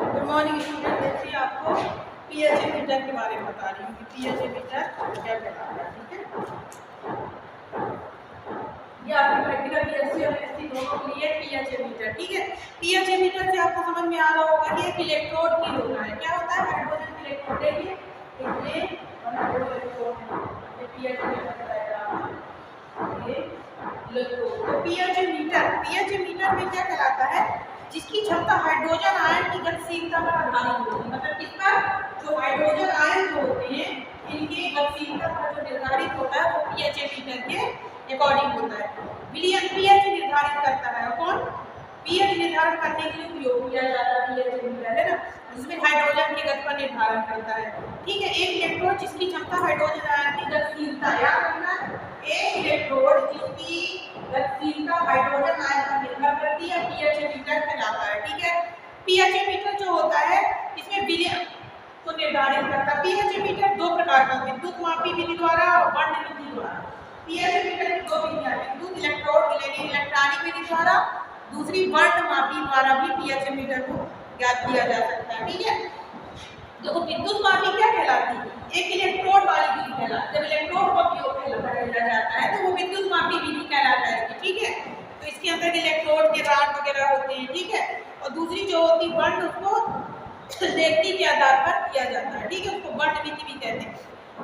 Good morning student. देखिए आपको pH meter के बारे में बता रही हूँ कि पीएच मीटर क्या कहलाता है। ठीक है, ये आपकी प्रैक्टिकल बीएससी और एससी दोनों के लिए पीएच मीटर। ठीक है, पीएच मीटर से आपको समझ में आ रहा होगा कि एक इलेक्ट्रोड की होता है। क्या होता है? हाइड्रोजन की इलेक्ट्रोड है, ये और हाइड्रोजन इलेक्ट्रोड है। ये पीएच मीटर बताएगा ये इलेक्ट्रोड। तो पीएच मीटर में क्या कहलाता है? जिसकी क्षमता हाइड्रोजन आयन की गतिशीलता पर आधारित होती है। मतलब किस पर? जो हाइड्रोजन आयन जो होते हैं इनकी गतिशीलता पर जो निर्धारित होता है वो पीएच मीटर के अकॉर्डिंग होता है। विलियम पीएच निर्धारित करता है। और कौन? पीएच निर्धारण करने के लिए उपयोग किया जाता है पीएच मीटर, है ना, जिसमें हाइड्रोजन की गति का निर्धारण करता है। ठीक है, एक इलेक्ट्रोड जिसकी क्षमता हाइड्रोजन आयन की गतिशीलता, याद रखना, एक इलेक्ट्रोड जिसकी गतिशीलता हाइड्रोजन आयन पर निर्भर करती है पीएच मीटर कहलाता है। ठीक है, पीएच मीटर जो होता है इसमें विलियम को निर्धारित करता है। पीएच मीटर दो प्रकार का होते हैं, विद्युत मापी विधि द्वारा और वर्ण विधि द्वारा। पीएच मीटर की दो विधियां हैं, विद्युत इलेक्ट्रोड इलेक्ट्रॉनिक विधि द्वारा, दूसरी वर्ण मापी द्वारा भी पीएच मीटर को ज्ञात किया जा सकता है। ठीक है, देखो विद्युत मापी क्या कहलाती है? एक इलेक्ट्रोड वाली विधि कहलाती है। जब इलेक्ट्रोड का उपयोग किया जाता है तो वो विद्युत मापी विधि कहलाता है। ठीक है, तो इसके अंदर इलेक्ट्रोड के रॉड वगैरह होते हैं। ठीक है, और दूसरी जो होती वर्ण, उसको देखती के आधार पर किया जाता है। ठीक है, उसको वर्ण विधि भी कहते हैं।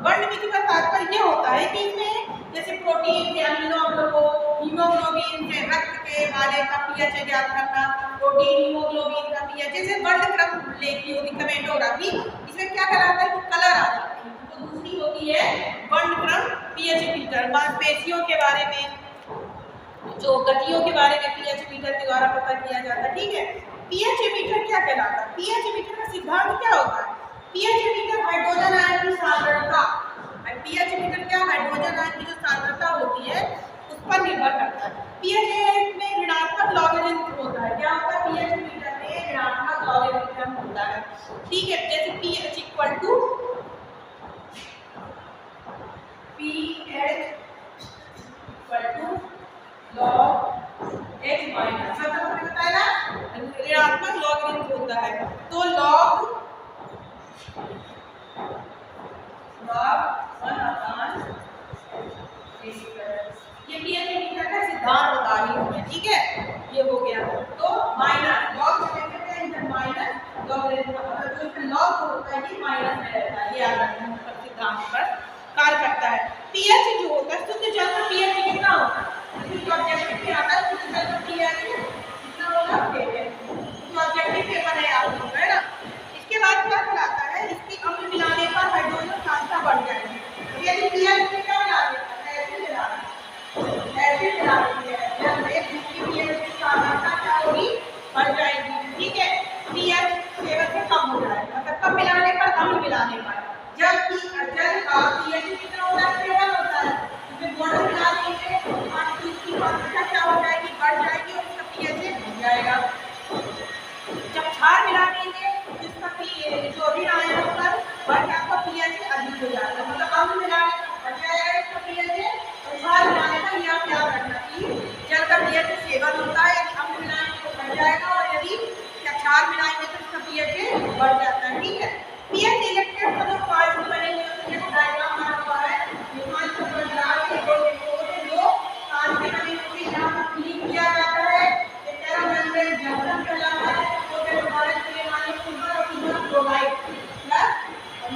वर्ण विधि का तात्पर्य यह होता है कि इसमें जैसे प्रोटीन के अमीनो अम्लों को हीमोग्लोबिन से रक्त के वाले का पीएच ज्ञात करना, प्रोटीन हीमोग्लोबिन का पीएच, जैसे वर्ण क्रम लेखी होती क्रोमैटोग्राफी, इसमें क्या कहलाता है कि कलर आ जाते हैं। तो दूसरी होती है वर्ण क्रम पीएच मीटर। मांसपेशियों के बारे में, जो गतियों के बारे में पीएच मीटर के द्वारा पता किया जाता है। ठीक है, पीएच मीटर क्या कहलाता है? पीएच मीटर का सिद्धांत क्या होता है? पीएच मीटर हाइड्रोजन आयन की सांद्रता, पीएच मीटर क्या हाइड्रोजन आयन की जो सांद्रता होती है उस पर निर्भर करता है। पीएच में ऋणात्मक लॉगरिथम होता है। क्या होता है? पीएच मीटर में ऋणात्मक लॉगरिथम होता है। ठीक है, जैसे pH equal to log h minus, सब आपने बताया ना, ऋणात्मक लॉगरिथम होता है। तो log 1/, ये पीएच मीटर का सिद्धांत बता रही हूँ मैं। ठीक है, ये हो गया। तो माइनस लॉग माइनस लॉगरिथम, मतलब जो इसमें लॉग होता है ये माइनस में रहता है। ये याद रखना, सिद्धांत पर कार्य करता है। पीएच जो होता है, शुद्ध जल का पीएच कितना होता है? ऑब्जेक्टिव में आता है शुद्ध जल का पीएच कितना होगा? 7। तो ऑब्जेक्टिव पेपर है आप लोग, है ना। इसके बाद क्या कहलाता है? इसकी अम्ल मिलाने पर हाइड्रोजन सांद्रता बढ़ जाएगी। यदि पीएच में क्या मिला देता है? एसिड मिला देता है, एसिड मिला देती है, जब एक दूसरी पीएच की सांद्रता क्या होगी? बढ़ जाएगी। ठीक है, पीएच 7 से कम हो जाएगा, मतलब कम मिलाने पर, अम्ल मिलाने पर। जबकि जल का पीएच कितना होता है? 7 होता है। इसमें वाटर मिला देंगे तो इसकी सांद्रता क्या हो जाएगी? बढ़ जाएगी और इसका पीएच बढ़ जाएगा। जब क्षार मिला देंगे तो इसका जो ऋण आयन पर बढ़ के आपका पीएच अधिक हो जाएगा। मतलब अम्ल मिलाने पर बढ़ जाएगा इसका पीएच, और क्षार मिलाने पर ये आप याद रखना कि जल का पीएच 7 होता है, यदि अम्ल मिलाने तो बढ़ जाएगा, और यदि क्षार मिलाएंगे तो इसका पीएच बढ़ जाता है। ठीक है, पीएच इलेक्ट्रोड का जो पार्ट बने हुए हैं, डायग्राम बना हुआ है, ये 5 प्रकार के इलेक्ट्रोड जो कांच के बने हुए यहाँ पर क्लीन किया जाता है। ये पैरामेम्ब्रेन जंक्शन कहलाता है। तो जो भारत के माने सिल्वर और सिल्वर क्लोराइड प्लस, और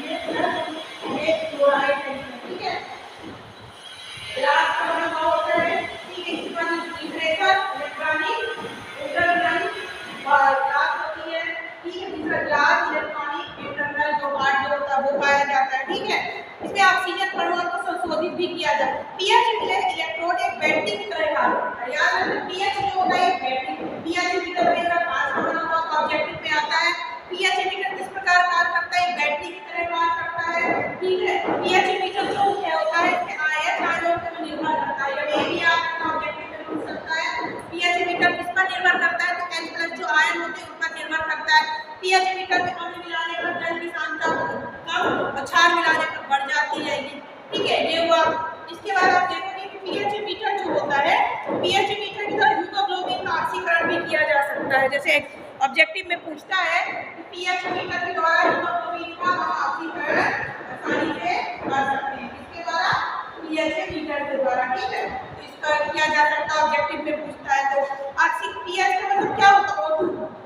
ये क्लोराइड है। ठीक है, ग्लास का बना हुआ होता है। ठीक है, इसके बाद टेम्परेचर इलेक्ट्रॉनिक इंटरनल और ग्लास होती है। ठीक है, दूसरा ग्लास इलेक्ट्रॉनिक इंटरनल जो पार्ट जो होता है वो पाया जाता है। ठीक है, इसमें ऑक्सीजन परमाणु को संशोधित भी किया जाता है। पीएच इलेक्ट्रोड एक बैटरी की तरह कार्य करता है। याद रखना, पीएच जो होता है एक बैटरी, पीएच मीटर में इसका पास बना हुआ ऑब्जेक्टिव में आता है। पीएच मीटर किस प्रकार कार्य करता है? एक बैटरी की तरह कार्य करता है। ठीक है, पीएच मीटर जो क्या होता है इसके आयन आयनों पर निर्भर करता है। ये भी याद रखना, ऑब्जेक्टिव में पूछ सकता है। पीएच मीटर किस पर निर्भर करता है? तो H+ जो आयन होते हैं उन पर निर्भर करता है। पीएच मीटर में अम्ल मिलाने पर जल की सांद्रता कम और क्षार मिलाने पर बढ़ जाती जाएगी। ठीक है, ये हुआ। इसके बाद आप देखोगे कि पीएच मीटर जो होता है, पीएच मीटर की तरह हीमोग्लोबिन का ऑक्सीकरण भी किया जा सकता है। जैसे ऑब्जेक्टिव में पूछता है कि पीएच मीटर के द्वारा हीमोग्लोबिन का ऑक्सीकरण आसानी से कर सकते हैं। किसके द्वारा? पीएच मीटर के द्वारा। ठीक है, तो इसका किया जा सकता है, ऑब्जेक्टिव में पूछता है। तो पीएच का मतलब क्या होता है?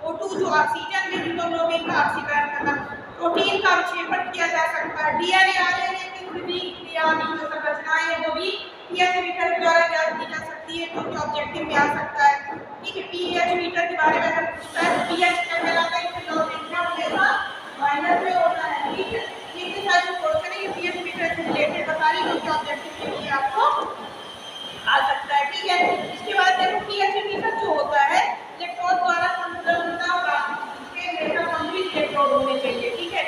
O2 जो ऑक्सीजन में हीमोग्लोबिन का ऑक्सीकरण करना, प्रोटीन का विक्षेपण किया जा सकता है, डीएनए आरएनए की वृद्धि क्रिया की जो संरचनाएं है वो भी पीएच मीटर के द्वारा ज्ञात की जा सकती है, जो कि ऑब्जेक्टिव में आ सकता है। ठीक है, पीएच मीटर के बारे में अगर पूछता है तो पीएच क्या कहलाता है? इसमें लॉग क्या हमेशा माइनस में होता है। ठीक है, ये के साथ जो क्वेश्चन है ये पीएच मीटर से रिलेटेड बता रही हूं कि ऑब्जेक्टिव के लिए आपको आ सकता है। ठीक है, इसके बाद देखो पीएच मीटर जो होता है इलेक्ट्रोड द्वारा संतुलन होगा, इसके हमेशा संतुलित इलेक्ट्रोड होने चाहिए। ठीक है,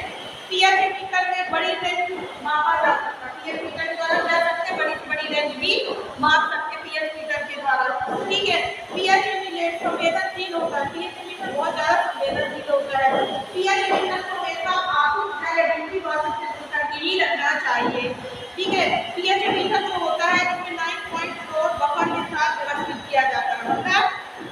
पीएच मीटर में बड़ी रेंज मापा जा सकता है। पीएच मीटर के द्वारा जा सकते हैं, बड़ी से बड़ी रेंज भी माप सकते हैं पीएच मीटर के द्वारा। ठीक है, पीएच मीटर संवेदनशील होता है, पीएच मीटर बहुत ज्यादा संवेदनशील होता है। पीएच मीटर को हमेशा आउट वैलिडिटी वास्तविकता के ही रखना चाहिए। ठीक है, पीएच मीटर जो होता है इसमें 9.4 बफर के साथ व्यवस्थित किया जाता है। मतलब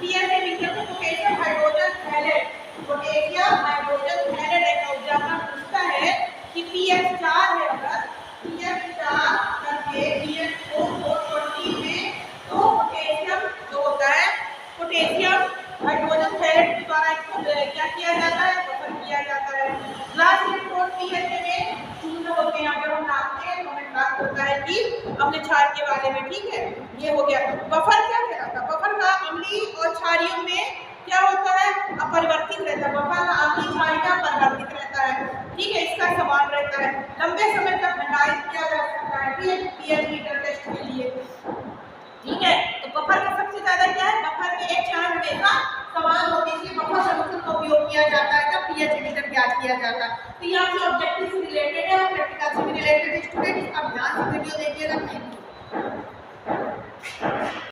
पीएच मीटर को potassium hydrogen halide, potassium hydrogen halide एक एग्जांपल पूछता है कि पीएच 4 है, अगर पीएच 4 करके पीएच को 420 में, तो पोटेशियम जो होता है पोटेशियम हाइड्रोजन हैलाइड के द्वारा इसको क्या किया जाता है? बफर किया जाता है। ग्लास इलेक्ट्रोड पीएच में शून्य होते हैं, अगर हम नापते हैं तो हमें प्राप्त होता है कि अपने क्षार के बारे में। ठीक है, ये हो गया। बफर क्या कहलाता है? बफर का अम्लीय और क्षारीयों में क्या होता है? अपरिवर्तित रहता है। बफर का अम्लीय क्षारीय परिवर्तित रहता है। ठीक है, इसका समान रहता है, लंबे समय तक भंडारित किया जा सकता है। ठीक है, पीएच मीटर टेस्ट के लिए। ठीक है, तो बफर का सबसे ज्यादा क्या है? बफर में एक क्षार हमेशा समान होती है, इसलिए बफर सॉल्यूशन का उपयोग किया जाता है जब पीएच मीटर ज्ञात किया जाता है। तो यहाँ से ऑब्जेक्टिव से रिलेटेड है, प्रैक्टिकल से भी रिलेटेड। स्टूडेंट इसका ध्यान से वीडियो देखिएगा। Thank you.